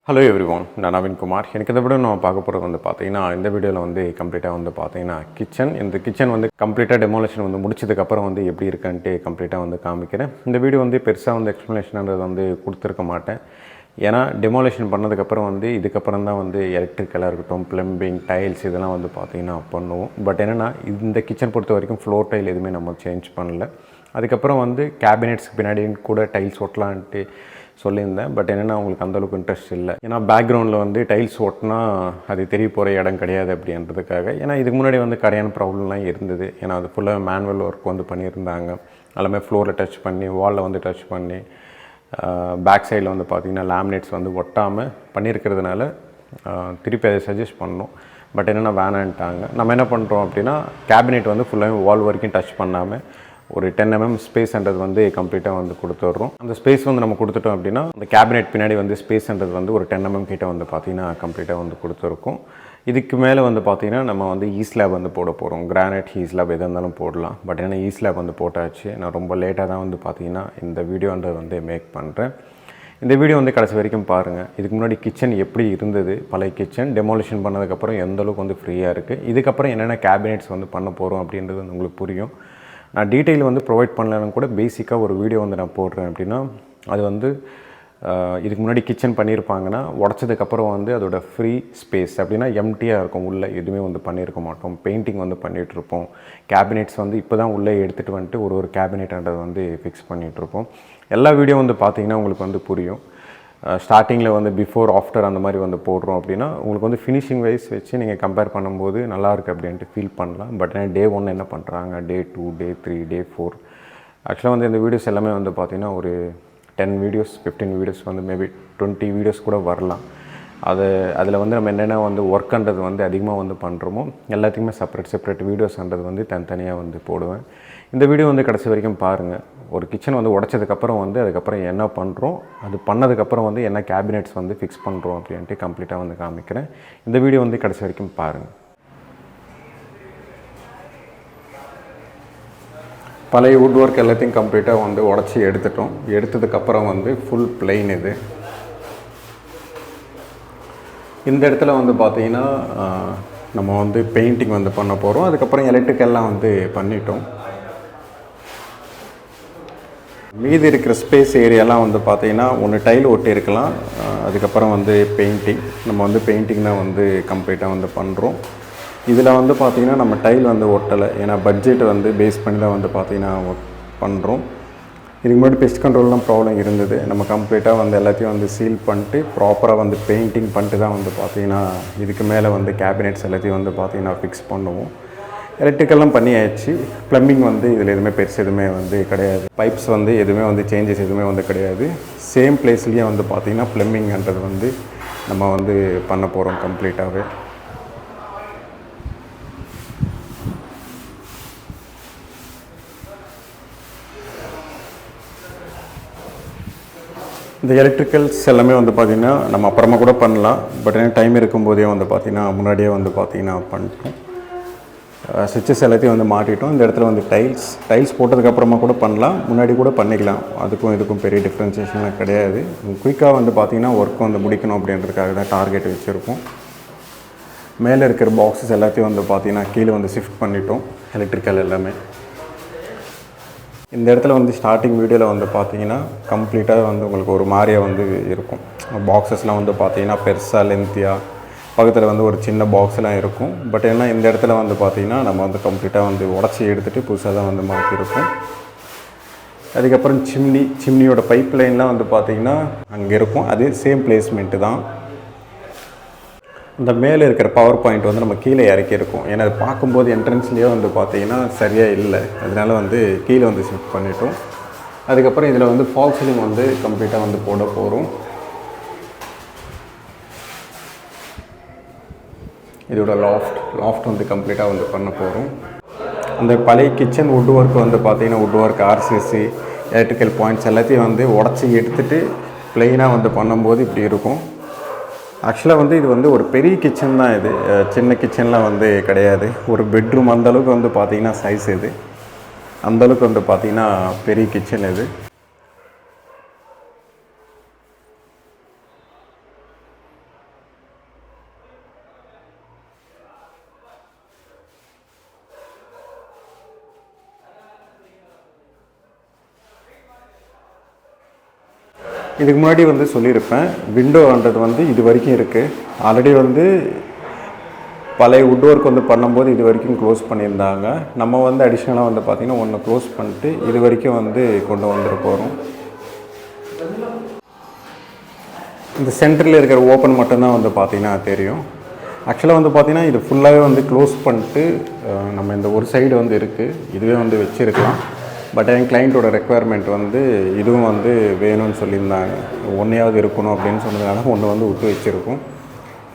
Hello everyone, N.NAVEEN Kumar. எனக்கு இந்த video நான் பார்க்க போகிறது வந்து பார்த்தீங்கன்னா இந்த வீடியோவில் வந்து கம்ப்ளீட்டாக வந்து பார்த்தீங்கன்னா இந்த கிச்சன் வந்து கம்ப்ளீட்டாக டெமோலேஷன் வந்து முடிச்சதுக்கப்புறம் வந்து எப்படி இருக்குன்ட்டு கம்ப்ளீட்டாக வந்து காமிக்கிறேன். இந்த வீடியோ வந்து பெருசாக வந்து எக்ஸ்ப்ளனேஷன்ன்றது வந்து கொடுத்துருக்க மாட்டேன். ஏன்னா டெமோலேஷன் பண்ணதுக்கப்புறம் வந்து இதுக்கப்புறம் தான் வந்து எலக்ட்ரிக்கலாக இருக்கட்டும், ப்ளம்பிங், டைல்ஸ் இதெல்லாம் வந்து பார்த்தீங்கன்னா பண்ணுவோம். பட் என்னென்னா இந்த கிச்சன் பொறுத்த வரைக்கும் ஃப்ளோர் டைல் எதுவுமே நம்ம சேஞ்ச் பண்ணல. அதுக்கப்புறம் வந்து கேபினெட்ஸ்க்கு பின்னாடி கூட டைல்ஸ் ஒட்டலான்ட்டு சொல்லியிருந்தேன். பட் என்னென்னா அவங்களுக்கு அந்தளவுக்கு இன்ட்ரெஸ்ட் இல்லை. ஏன்னா பேக்ரவுண்டில் வந்து டைல்ஸ் ஓட்டினா அது தெரிய போகிற இடம் கிடையாது அப்படின்றதுக்காக. ஏன்னா இதுக்கு முன்னாடி வந்து கரையான ப்ராப்ளம்லாம் இருந்தது. ஏன்னா அது ஃபுல்லாக மேனுவல் ஒர்க் வந்து பண்ணியிருந்தாங்க. எல்லாமே ஃப்ளோரில் டச் பண்ணி, வாலில் வந்து டச் பண்ணி, பேக் சைடில் வந்து பார்த்திங்கன்னா லேமினேட்ஸ் வந்து ஒட்டாமல் பண்ணியிருக்கிறதுனால திருப்பி அதை சஜஸ்ட் பண்ணோம். பட் என்னென்னா வேணான்ட்டாங்க. நம்ம என்ன பண்ணுறோம் அப்படின்னா கேபினெட் வந்து ஃபுல்லாக வால் வரைக்கும் டச் பண்ணாமல் ஒரு 10 mm ஸ்பேஸ்ன்றது வந்து கம்ப்ளீட்டாக வந்து கொடுத்துட்றோம். அந்த ஸ்பேஸ் வந்து நம்ம கொடுத்துட்டோம் அப்படின்னா அந்த கேபினெட் பின்னாடி வந்து ஸ்பேஸ்ன்றது வந்து ஒரு 10 mm கிட்ட வந்து பார்த்திங்கன்னா கம்ப்ளீட்டாக வந்து கொடுத்துருக்கோம். இதுக்கு மேலே வந்து பார்த்திங்கன்னா நம்ம வந்து ஈஸ்லாப் வந்து போட போகிறோம். கிரானைட், ஈஸ்லாப் எதாக இருந்தாலும் போடலாம். பட் ஏன்னா ஈஸ்லாப் வந்து போட்டாச்சு. நான் ரொம்ப லேட்டாக தான் வந்து பார்த்திங்கன்னா இந்த வீடியோன்றது வந்து மேக் பண்ணுறேன். இந்த வீடியோ வந்து கடைசி வரைக்கும் பாருங்கள். இதுக்கு முன்னாடி கிச்சன் எப்படி இருந்தது, பழைய கிச்சன் டெமோலிஷன் பண்ணதுக்கப்புறம் எந்தளவுக்கு வந்து ஃப்ரீயாக இருக்குது, இதுக்கப்புறம் என்னென்ன கேபினெட்ஸ் வந்து பண்ண போகிறோம் அப்படின்றது வந்து உங்களுக்கு புரியும். நான் டீட்டெயில் வந்து ப்ரொவைட் பண்ணலன்னு கூட பேசிக்காக ஒரு வீடியோ வந்து நான் போடுறேன். அப்படின்னா அது வந்து இதுக்கு முன்னாடி கிச்சன் பண்ணியிருப்பாங்கன்னா உடச்சதுக்கப்புறம் வந்து அதோட ஃப்ரீ ஸ்பேஸ் அப்படின்னா எம்டியாக இருக்கும். உள்ளே எதுவுமே வந்து பண்ணியிருக்க மாட்டோம். பெயிண்டிங் வந்து பண்ணிகிட்ருப்போம். கேபினெட்ஸ் வந்து இப்போ தான் உள்ளே எடுத்துகிட்டு வந்துட்டு ஒரு கேபினெட்ன்றதை வந்து ஃபிக்ஸ் பண்ணிகிட்ருப்போம். எல்லா வீடியோ வந்து பார்த்திங்கன்னா உங்களுக்கு வந்து புரியும். ஸ்டார்டிங்கில் வந்து பிஃபோர் ஆஃப்டர் அந்த மாதிரி வந்து போடுறோம் அப்படின்னா உங்களுக்கு வந்து ஃபினிஷிங் வைஸ் வச்சு நீங்கள் கம்பேர் பண்ணும்போது நல்லாயிருக்கு அப்படின்ட்டு ஃபீல் பண்ணலாம். பட் டே 1 என்ன பண்ணுறாங்க, Day 2, Day 3, Day 4 ஆக்சுவலாக வந்து இந்த வீடியோஸ் எல்லாமே வந்து பார்த்திங்கன்னா ஒரு 10 வீடியோஸ், 15 வீடியோஸ் வந்து மேபி 20 வீடியோஸ் கூட வரலாம். அதில் வந்து நம்ம என்னென்ன வந்து ஒர்க்குன்றது வந்து அதிகமாக வந்து பண்ணுறோமோ எல்லாத்தையுமே செப்பரேட் வீடியோஸ்ன்றது வந்து தனித்தனியாக வந்து போடுவேன். இந்த வீடியோ வந்து கடைசி வரைக்கும் பாருங்கள். ஒரு கிச்சன் வந்து உடச்சதுக்கப்புறம் வந்து அதுக்கப்புறம் என்ன பண்ணுறோம், அது பண்ணதுக்கப்புறம் வந்து என்ன கேபினெட்ஸ் வந்து ஃபிக்ஸ் பண்ணுறோம் அப்படின்ட்டு கம்ப்ளீட்டாக வந்து காமிக்கிறேன். இந்த வீடியோ வந்து கடைசி வரைக்கும் பாருங்கள். பழைய வுட் ஒர்க் எல்லாத்தையும் கம்ப்ளீட்டாக வந்து உடச்சி எடுத்துட்டோம். எடுத்ததுக்கப்புறம் வந்து ஃபுல் பிளெயின் இது. இந்த இடத்துல வந்து பார்த்திங்கன்னா நம்ம வந்து பெயிண்டிங் வந்து பண்ண போகிறோம். அதுக்கப்புறம் எலக்ட்ரிக்கெல்லாம் வந்து பண்ணிட்டோம். மீதி இருக்கிற ஸ்பேஸ் ஏரியாலாம் வந்து பார்த்திங்கன்னா ஒன்று டைல் ஒட்டி இருக்கலாம். அதுக்கப்புறம் வந்து நம்ம வந்து பெயிண்டிங் தான் வந்து கம்ப்ளீட்டாக வந்து பண்ணுறோம். இதில் வந்து பார்த்திங்கன்னா நம்ம டைல் வந்து ஒட்டலை. ஏன்னா பட்ஜெட் வந்து பேஸ் பண்ணி தான் வந்து பார்த்திங்கன்னா பண்ணுறோம். இதுக்கு முன்னாடி பெஸ்ட் கண்ட்ரோல்லாம் ப்ராப்ளம் இருந்தது. நம்ம கம்ப்ளீட்டாக வந்து எல்லாத்தையும் வந்து சீல் பண்ணிட்டு ப்ராப்பராக வந்து பெயிண்டிங் பண்ணிட்டு தான் வந்து பார்த்திங்கன்னா இதுக்கு மேலே வந்து கேபினெட்ஸ் எல்லாத்தையும் வந்து பார்த்திங்கன்னா ஃபிக்ஸ் பண்ணுவோம். எலக்ட்ரிக்கெல்லாம் பண்ணியாச்சு. ப்ளம்பிங் வந்து இதில் எதுவுமே பெருசு எதுவுமே வந்து கிடையாது. பைப்ஸ் வந்து எதுவுமே வந்து சேஞ்சஸ் எதுவுமே வந்து கிடையாது. சேம் பிளேஸ்லேயே வந்து பார்த்திங்கன்னா ப்ளம்பிங்ன்றது வந்து நம்ம வந்து பண்ண போகிறோம் கம்ப்ளீட்டாகவே. இந்த எலக்ட்ரிக்கல்ஸ் எல்லாமே வந்து பார்த்திங்கன்னா நம்ம அப்புறமா கூட பண்ணலாம். பட் ஏன்னா டைம் இருக்கும்போதே வந்து பார்த்திங்கன்னா முன்னாடியே வந்து பார்த்திங்கன்னா பண்ணிட்டோம். ஸ்விட்சஸ் எல்லாத்தையும் வந்து மாட்டிட்டோம். இந்த இடத்துல வந்து டைல்ஸ் போட்டதுக்கப்புறமா கூட பண்ணலாம், முன்னாடி கூட பண்ணிக்கலாம். அதுக்கும் இதுக்கும் பெரிய டிஃப்ரென்சியேஷன்லாம் கிடையாது. குயிக்காக வந்து பார்த்திங்கன்னா ஒர்க் வந்து முடிக்கணும் அப்படின்றதுக்காக தான் டார்கெட் வச்சுருக்கோம். மேலே இருக்கிற பாக்ஸஸ் எல்லாத்தையும் வந்து பார்த்திங்கன்னா கீழே வந்து ஷிஃப்ட் பண்ணிட்டோம். எலக்ட்ரிக்கல் எல்லாமே இந்த இடத்துல வந்து ஸ்டார்டிங் வீடியோவில் வந்து பார்த்திங்கன்னா கம்ப்ளீட்டாக வந்து உங்களுக்கு ஒரு மாதிரியாக வந்து இருக்கும். பாக்ஸஸ்லாம் வந்து பார்த்திங்கன்னா பெருசாக லென்த்தியாக பக்கத்தில் வந்து ஒரு சின்ன பாக்ஸ்லாம் இருக்கும். பட் ஏன்னா இந்த இடத்துல வந்து பார்த்திங்கன்னா நம்ம வந்து கம்ப்ளீட்டாக வந்து உடச்சி எடுத்துகிட்டு புதுசாக தான் வந்து மாற்றிருக்கோம். அதுக்கப்புறம் சிம்னியோட பைப் லைன்லாம் வந்து பார்த்திங்கன்னா அங்கே இருக்கும். அதே சேம் பிளேஸ்மெண்ட்டு தான். இந்த மேலே இருக்கிற பவர் பாயிண்ட் வந்து நம்ம கீழே இறக்கியிருக்கோம். ஏன்னா அது பார்க்கும்போது என்ட்ரன்ஸ்லேயே வந்து பார்த்திங்கன்னா சரியாக இல்லை. அதனால் வந்து கீழே வந்து ஷிஃப்ட் பண்ணிட்டோம். அதுக்கப்புறம் இதில் வந்து ஃபால் சீலிங் வந்து கம்ப்ளீட்டாக வந்து போட போகிறோம். இதோட லாஃப்ட் வந்து கம்ப்ளீட்டாக வந்து பண்ண போகிறோம். அந்த பழைய கிச்சன் வுட் ஒர்க் வந்து பார்த்திங்கன்னா would work, RCC, electrical points எல்லாத்தையும் வந்து உடச்சி எடுத்துகிட்டு ப்ளெயினாக வந்து பண்ணும்போது இப்படி இருக்கும். ஆக்சுவலாக வந்து இது வந்து ஒரு பெரிய கிச்சன் தான். இது சின்ன கிச்சன்லாம் வந்து கிடையாது. ஒரு பெட்ரூம் அந்தளவுக்கு வந்து பார்த்திங்கன்னா சைஸ் இது. அந்தளவுக்கு வந்து பார்த்திங்கன்னா பெரிய கிச்சன் இது. இதுக்கு முன்னாடி வந்து சொல்லியிருப்பேன், விண்டோன்றது வந்து இது வரைக்கும் இருக்குது. ஆல்ரெடி வந்து பழைய வுட் ஒர்க் வந்து பண்ணும்போது இது வரைக்கும் க்ளோஸ் பண்ணியிருந்தாங்க. நம்ம வந்து அடிஷ்னலாக வந்து பார்த்திங்கன்னா ஒன்று க்ளோஸ் பண்ணிட்டு இது வரைக்கும் வந்து கொண்டு வந்துட போகிறோம். இந்த சென்டரில் இருக்கிற ஓப்பன் மட்டும்தான் வந்து பார்த்திங்கன்னா தெரியும். ஆக்சுவலாக வந்து பார்த்திங்கன்னா இது ஃபுல்லாகவே வந்து க்ளோஸ் பண்ணிட்டு நம்ம இந்த ஒரு சைடு வந்து இருக்குது, இதுவே வந்து வச்சுருக்கலாம். பட் என் கிளைண்ட்டோட ரெக்குவயர்மெண்ட் வந்து இதுவும் வந்து வேணும்னு சொல்லியிருந்தாங்க. ஒன்றையாவது இருக்கணும் அப்படின்னு சொன்னதுனால ஒன்று வந்து விட்டு வச்சுருக்கோம்.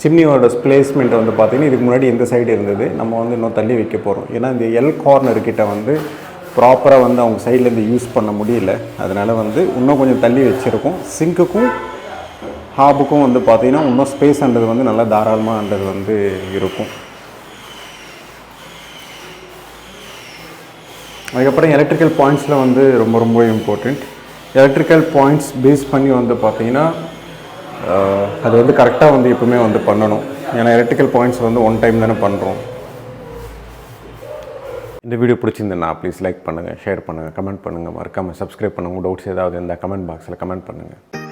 சிம்னியோட பிளேஸ்மெண்ட் வந்து பார்த்திங்கன்னா இதுக்கு முன்னாடி இந்த சைடு இருந்தது, நம்ம வந்து இன்னும் தள்ளி வைக்க போகிறோம். ஏன்னா இந்த எல் கார்னர்கிட்ட வந்து ப்ராப்பராக வந்து அவங்க சைட்லேருந்து யூஸ் பண்ண முடியல. அதனால் வந்து இன்னும் கொஞ்சம் தள்ளி வச்சுருக்கோம். சிங்க்குக்கும் ஹாபுக்கும் வந்து பார்த்திங்கன்னா இன்னும் ஸ்பேஸ்ன்றது வந்து நல்லா தாராளமாகன்றது வந்து இருக்கும். அதுக்கப்புறம் எலக்ட்ரிக்கல் பாயிண்ட்ஸில் வந்து ரொம்ப ரொம்ப இம்பார்ட்டண்ட். எலக்ட்ரிக்கல் பாயிண்ட்ஸ் பேஸ் பண்ணி வந்து பார்த்திங்கன்னா அது வந்து கரெக்டாக வந்து எப்பவுமே வந்து பண்ணணும். ஏன்னா எலக்ட்ரிக்கல் பாயிண்ட்ஸ் வந்து ஒன் டைம் தானே பண்ணுறோம். இந்த வீடியோ பிடிச்சிருந்தேன்னா ப்ளீஸ் லைக் பண்ணுங்கள், ஷேர் பண்ணுங்கள், கமெண்ட் பண்ணுங்கள், மறக்காமல் சப்ஸ்கிரைப் பண்ணுங்கள். டவுட்ஸ் ஏதாவது இருந்தால் கமெண்ட் பாக்ஸில் கமெண்ட் பண்ணுங்கள்.